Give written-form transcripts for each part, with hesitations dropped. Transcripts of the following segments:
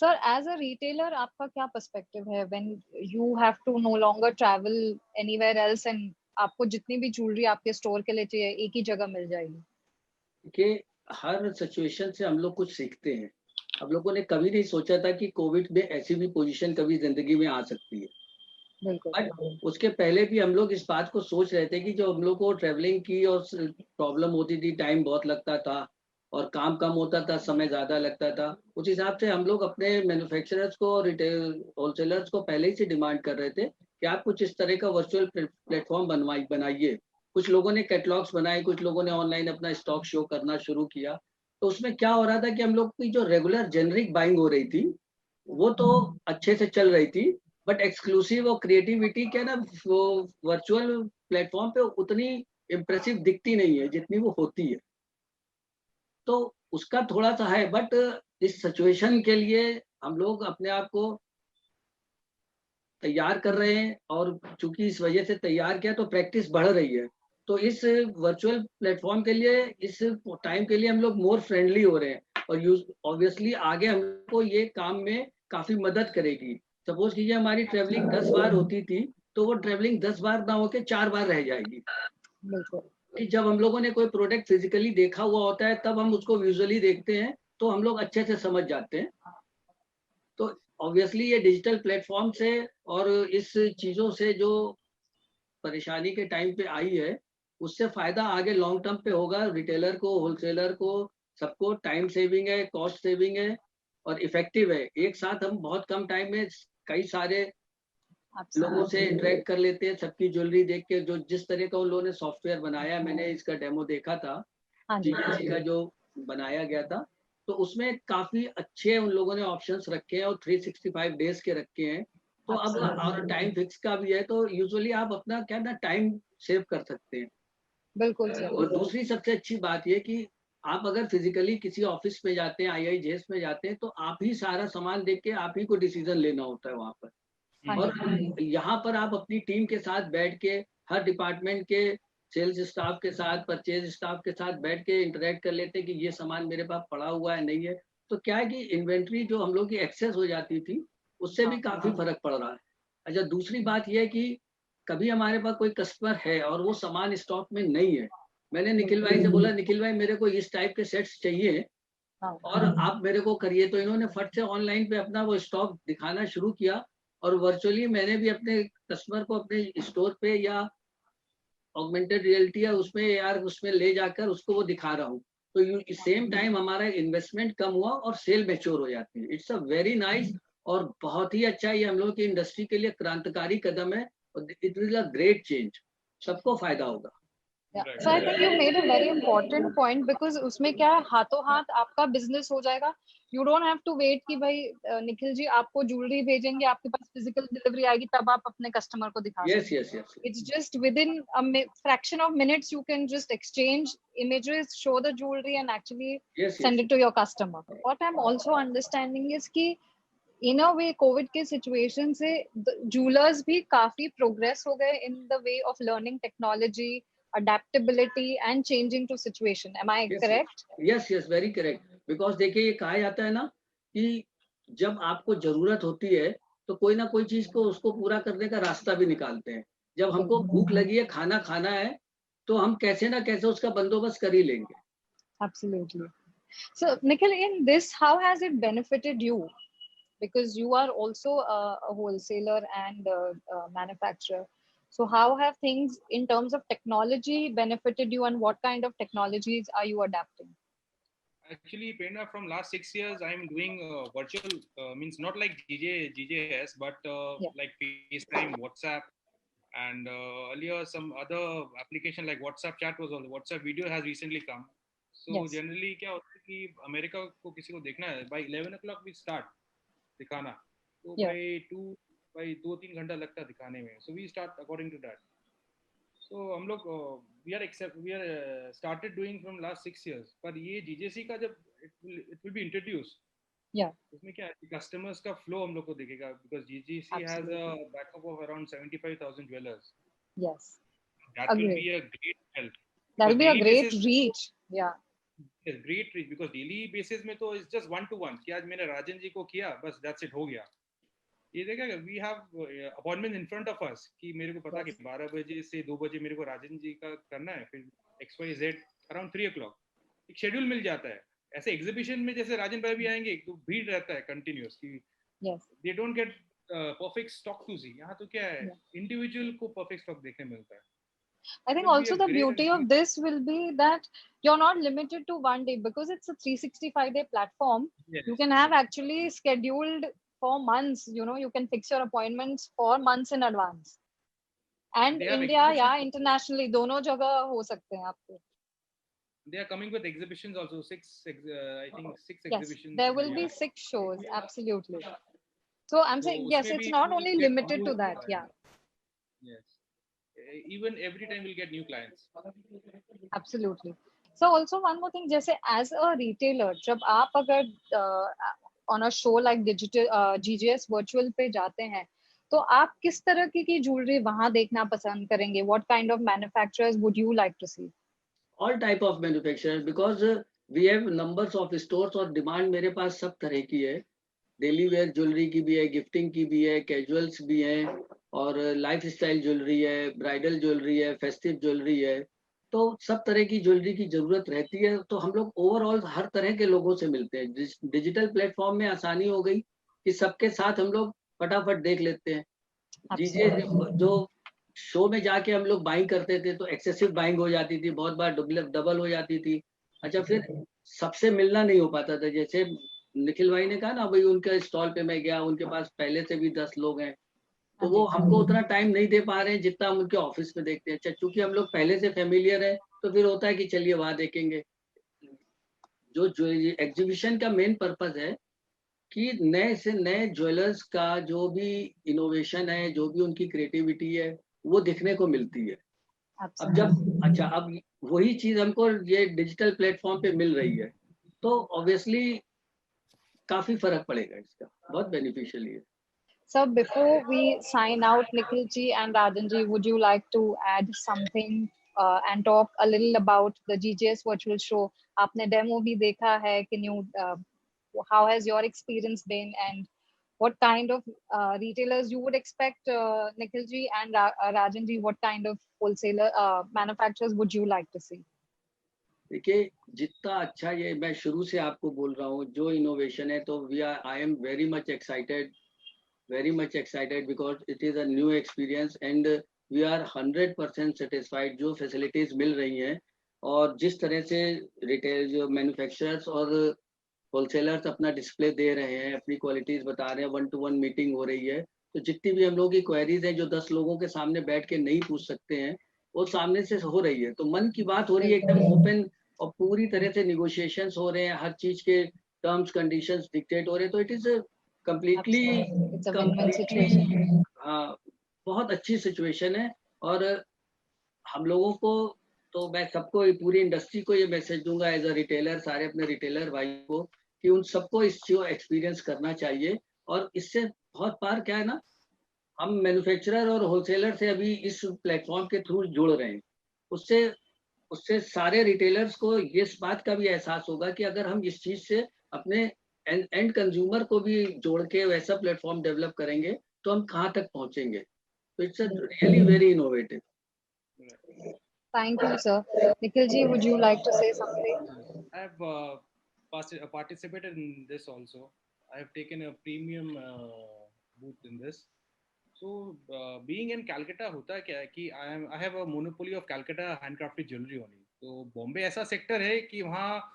Sir as a retailer आपका क्या perspective है when you have to no longer travel anywhere else and आपको जितनी भी ज्वेलरी आपके स्टोर के लिए चाहिए एक ही जगह मिल जाएगी? कि हर सिचुएशन से हम लोग कुछ सीखते हैं। हम लोगों ने कभी नहीं सोचा था कि कोविड में ऐसी भी पोजीशन कभी जिंदगी में आ सकती है। बिल्कुल। बट उसके पहले भी हम लोग इस बात को सोच रहे थे कि जो हम लोग को ट्रेवलिंग की और प्रॉब्लम होती थी, टाइम बहुत लगता था और काम कम होता था, समय ज्यादा लगता था, उस हिसाब से हम लोग अपने मैन्युफैक्चरर्स को और रिटेल होलसेलर्स को पहले ही से डिमांड कर रहे थे कि आप कुछ इस तरह का वर्चुअल प्लेटफॉर्म बनाइए। कुछ लोगों ने कैटलॉग्स बनाए, कुछ लोगों ने ऑनलाइन अपना स्टॉक शो करना शुरू किया। तो उसमें क्या हो रहा था कि हम लोग की जो रेगुलर जेनरिक बाइंग हो रही थी वो तो अच्छे से चल रही थी, बट एक्सक्लूसिव और क्रिएटिविटी क्या ना, वो वर्चुअल प्लेटफॉर्म पे उतनी इम्प्रेसिव दिखती नहीं है जितनी वो होती है। तो उसका थोड़ा सा है, बट इस सिचुएशन के लिए हम लोग अपने आप को तैयार कर रहे हैं, और चूंकि इस वजह से तैयार किया तो प्रैक्टिस बढ़ रही है। तो इस वर्चुअल प्लेटफॉर्म के लिए, इस टाइम के लिए हम लोग मोर फ्रेंडली हो रहे हैं, और यूज ऑब्वियसली आगे हमको ये काम में काफी मदद करेगी। सपोज कीजिए हमारी ट्रेवलिंग 10 बार होती थी, तो वो ट्रेवलिंग 10 बार ना होके 4 बार रह जाएगी। बिल्कुल। कि जब हम लोगों ने कोई प्रोडक्ट फिजिकली देखा हुआ होता है तब हम उसको विजुअली देखते हैं, तो हम लोग अच्छे से समझ जाते हैं। तो ऑब्वियसली ये डिजिटल प्लेटफॉर्म से और इस चीजों से जो परेशानी के टाइम पे आई है, उससे फायदा आगे लॉन्ग टर्म पे होगा रिटेलर को, होलसेलर को, सबको। टाइम सेविंग है, कॉस्ट सेविंग है, और इफेक्टिव है। एक साथ हम बहुत कम टाइम में कई सारे लोगों से इंटरेक्ट कर लेते हैं। सबकी ज्वेलरी देख के, जो जिस तरह का उन लोगों ने सॉफ्टवेयर बनाया, मैंने इसका डेमो देखा था, हाँ जी। जीपीसी का जो बनाया गया था, तो उसमें काफी अच्छे उन लोगों ने ऑप्शंस रखे हैं और 365 डेज के रखे हैं। तो अब और टाइम फिक्स का भी है, तो यूजुअली आप अपना क्या ना टाइम सेव कर सकते हैं। बिल्कुल सर। और दूसरी सबसे अच्छी बात ये कि आप अगर फिजिकली किसी ऑफिस में जाते हैं, IIJS में जाते हैं, तो आप ही सारा सामान देख के आप ही को डिसीजन लेना होता है वहां पर। हाँ और जी। यहाँ पर आप अपनी टीम के साथ बैठ के, हर डिपार्टमेंट के सेल्स स्टाफ के साथ, परचेज स्टाफ के साथ बैठ के इंटरेक्ट कर लेते हैं कि ये सामान मेरे पास पड़ा हुआ है, नहीं है। तो क्या है कि इन्वेंट्री जो हम लोग की एक्सेस हो जाती थी, उससे भी काफी फर्क पड़ रहा है। अच्छा, दूसरी बात यह है कि कभी हमारे पास कोई कस्टमर है और वो सामान स्टॉक में नहीं है, मैंने निखिल भाई से बोला, निखिल भाई मेरे को इस टाइप के सेट्स चाहिए हाँ। और आप मेरे को करिए। तो इन्होंने फट से ऑनलाइन पे अपना वो स्टॉक दिखाना शुरू किया, और वर्चुअली मैंने भी अपने कस्टमर को अपने स्टोर पे या ऑगमेंटेड रियलिटी या उसमें यार उसमें ले जाकर उसको वो दिखा रहा हूँ। तो सेम टाइम हमारा इन्वेस्टमेंट कम हुआ और सेल मैच्योर हो जाती है। इट्स अ वेरी नाइस, और बहुत ही अच्छा, ये हम लोग की इंडस्ट्री के लिए क्रांतिकारी कदम है, और it will a great change, सबको फायदा होगा। Yeah. So I think you made a very important point because उसमें क्या है, हाथों हाथ आपका बिजनेस हो जाएगा. You don't have to wait कि भाई निखिल जी आपको ज्वेलरी भेजेंगे, आपके पास फिजिकल डिलीवरी आएगी, तब आप अपने कस्टमर को दिखा यस सकते यस हैं. Yes. It's just within a fraction of minutes you can just exchange images, show the jewelry and actually yes send yes. it to your customer. What I'm also understanding is कि in a way Covid के situation से jewellers भी काफी progress हो गए in the way of learning technology, adaptability and changing to situation. Am I correct? Yes yes, very correct. Because देखिए, ये कहा जाता है ना कि जब आपको जरूरत होती है तो कोई ना कोई चीज को उसको पूरा करने का रास्ता भी निकालते हैं। जब हमको भूख लगी है, खाना खाना है, तो हम कैसे ना कैसे उसका बंदोबस्त कर ही लेंगे। Absolutely. So Nikhil, in this, how has it benefited you? Because you are also a wholesaler and a manufacturer. So how have things in terms of technology benefited you, and what kind of technologies are you adapting? Actually, Prerna, from last 6 years, I'm doing virtual, means not like GJS, but Yeah. like FaceTime, WhatsApp, and earlier some other application like WhatsApp chat was on. WhatsApp video has recently come. So Yes. generally क्या होता है कि America को किसी को देखना है, by 11 o'clock we start दिखाना, तो Yeah. by 2-3 घंटा लगता है दिखाने में. So we start according to that. So हम लोग we are started doing from last 6 years. पर ये GJC का जब it will be introduced, Yeah. उसमें क्या है, customers का flow हम लोग को दिखेगा, because GJC has a Absolutely. backup of around 75,000 dwellers. Yes. That will Agree. be a great help, That'll because be a daily great basis, reach. Yeah. Yes, great reach because daily basis में तो it's just 1-to-1 कि आज मैंने राजन जी को किया बस that's it हो गया. ये देखा we have appointment in front of us कि मेरे को पता कि 12 बजे से 2 बजे मेरे को राजन जी का करना है फिर XYZ around 3 o'clock एक शेड्यूल मिल जाता है. ऐसे एग्जीबिशन में जैसे राजन भाई भी आएंगे तो भीड़ रहता है कंटिन्यूस कि they don't get perfect stock to see. यहाँ तो क्या है इंडिविजुअल को perfect stock देखने मिलता है. I think also the beauty of this will be that you're not limited to one day because it's a 365-day platform. Yes. You can have actually scheduled for months. You know, you can fix your appointments for months in advance. And India, yeah, internationally, दोनों जगह हो सकते हैं आपके. They are coming with exhibitions also. I think 6 yes, exhibitions. There will be 6 shows, absolutely. So I'm saying yes, it's not only limited to that. Yeah. Yes. Even every time we'll get new clients. Absolutely. So also one more thing, जैसे as a retailer, जब आप अगर on a show like digital GGS virtual पे जाते हैं, तो आप किस तरह की jewelry वहाँ देखना पसंद करेंगे? What kind of manufacturers would you like to see? All type of manufacturers because we have numbers of stores और demand मेरे पास सब तरह की है. डेली वेयर ज्वेलरी की भी है, गिफ्टिंग की भी है, कैजुअल्स भी है और लाइफ स्टाइल ज्वेलरी है, ब्राइडल ज्वेलरी है, फेस्टिव ज्वेलरी है. तो सब तरह की ज्वेलरी की जरूरत रहती है. तो हम लोग ओवरऑल हर तरह के लोगों से मिलते हैं. डिजिटल प्लेटफॉर्म में आसानी हो गई कि सबके साथ हम लोग फटाफट देख लेते हैं. जीजे जो शो में जाके हम लोग बाइंग करते थे तो एक्सेसिव बाइंग हो जाती थी, बहुत बार डबल हो जाती थी. अच्छा, फिर सबसे मिलना नहीं हो पाता था. जैसे निखिल भाई ने कहा ना, भाई उनके स्टॉल पे मैं गया, उनके पास पहले से भी 10 लोग हैं, तो वो हमको उतना टाइम नहीं दे पा रहे हैं जितना हम उनके ऑफिस में देखते हैं. चूंकि हम लोग पहले से फेमिलियर है तो फिर होता है कि चलिए वहां देखेंगे. जो एग्जीबिशन का मेन पर्पस है कि नए से नए ज्वेलर्स का जो भी इनोवेशन है, जो भी उनकी क्रिएटिविटी है, वो दिखने को मिलती है. अब वही चीज हमको ये डिजिटल प्लेटफॉर्म पे मिल रही है तो ऑब्वियसली काफी फर्क पड़ेगा इसका. बहुत बेनिफिशियल है. So before we sign out, Nikhil ji and Rajan ji, would you like to add something and talk a little about the GGS virtual show? आपने demo भी देखा है. Can you how has your experience been and what kind of retailers you would expect, Nikhil ji and Rajan ji, what kind of wholesaler manufacturers would you like to see? देखिए, जितना अच्छा ये मैं शुरू से आपको बोल रहा हूँ, जो इनोवेशन है, तो I am very much excited because it is a new experience and we are 100% satisfied. जो फैसिलिटीज मिल रही हैं और जिस तरह से रिटेल जो मैन्युफैक्चरर्स और होलसेलर्स अपना डिस्प्ले दे रहे हैं, अपनी क्वालिटीज बता रहे हैं, 1-to-1 मीटिंग हो रही है, तो जितनी भी हम लोगों की क्वेरीज है जो 10 लोगों के सामने बैठ के नहीं पूछ सकते हैं, वो सामने से हो रही है. तो मन की बात हो रही है, एकदम ओपन और पूरी तरह से निगोशिएशंस हो रहे हैं, हर चीज के टर्म्स कंडीशंस डिक्टेट हो रहे हैं. तो इट इज कंप्लीटली हाँ, बहुत अच्छी सिचुएशन है. और हम लोगों को तो मैं सबको, पूरी इंडस्ट्री को ये मैसेज दूंगा एज अ रिटेलर, सारे अपने रिटेलर भाई को, कि उन सबको इस चीज को एक्सपीरियंस करना चाहिए. और इससे बहुत बार क्या है ना, हम मैन्युफैक्चरर और होलसेलर से अभी इस प्लेटफॉर्म के थ्रू जुड़ रहे हैं. उससे सारे रिटेलर्स को इस बात का भी एहसास होगा कि अगर हम इस चीज से अपने एंड कंज्यूमर को भी जोड़ के वैसा प्लेटफॉर्म डेवलप करेंगे तो हम कहाँ तक पहुंचेंगे. तो it's really very innovative. Thank you, sir. Nikhil ji, would you like to say something? I have participated in this also. I have taken a premium booth in this. So being in Calcutta होता क्या है कि I have a monopoly of Calcutta handcrafted jewelry only. तो बॉम्बे ऐसा sector है कि वहाँ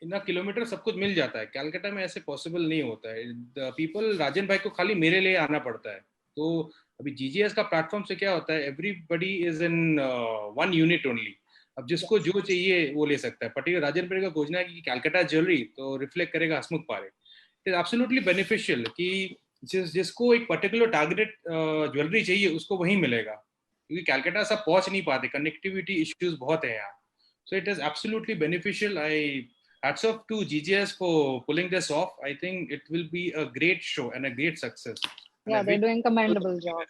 इन kilometre सब कुछ मिल जाता है. कैलकाटा में ऐसे पॉसिबल नहीं होता है. पीपल राजन भाई को खाली मेरे लिए आना पड़ता है. तो अभी जीजीएस का प्लेटफॉर्म से क्या होता है, everybody is in one unit only. अब जिसको जो चाहिए वो ले सकता है. पर्टिकुलर राजन भाई का खोजना है कि कैलकाटा ज्वेलरी तो रिफ्लेक्ट करेगा हसमुख पारे. इट इज एब्सोल्युटली बेनिफिशियल कि जिसको एक पर्टिकुलर टारगेटेड ज्वेलरी चाहिए उसको वही मिलेगा, क्योंकि कैलकाटा सब पहुंच नहीं पाते, कनेक्टिविटी इश्यूज बहुत है यहाँ. So it is absolutely beneficial. I hats off to GGS for pulling this off. I think it will be a great show and a great success. Yeah, they're doing commendable job.